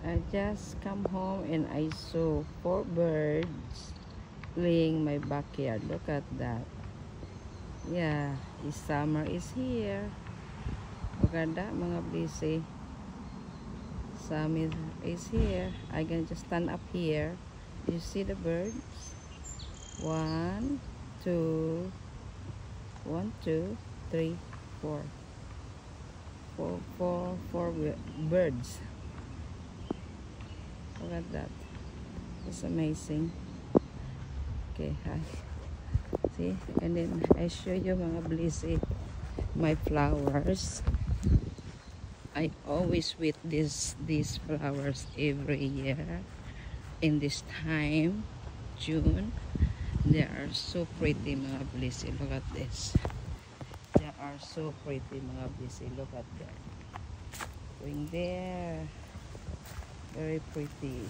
I just come home and I saw 4 birds playing my backyard. Look at that. Yeah, the summer is here. Maganda mga blissy. Summer is here. I can just stand up here. You see the birds? 1, 2, 1, 2, 3, 4. Four birds. Look at that. It's amazing. Okay, hi. See, and then I show you mga blissy, my flowers. I always with these flowers every year in this time, June. They are so pretty mga blissy. Look at this. They are so pretty mga blissy. Look at that. Going there. Very pretty.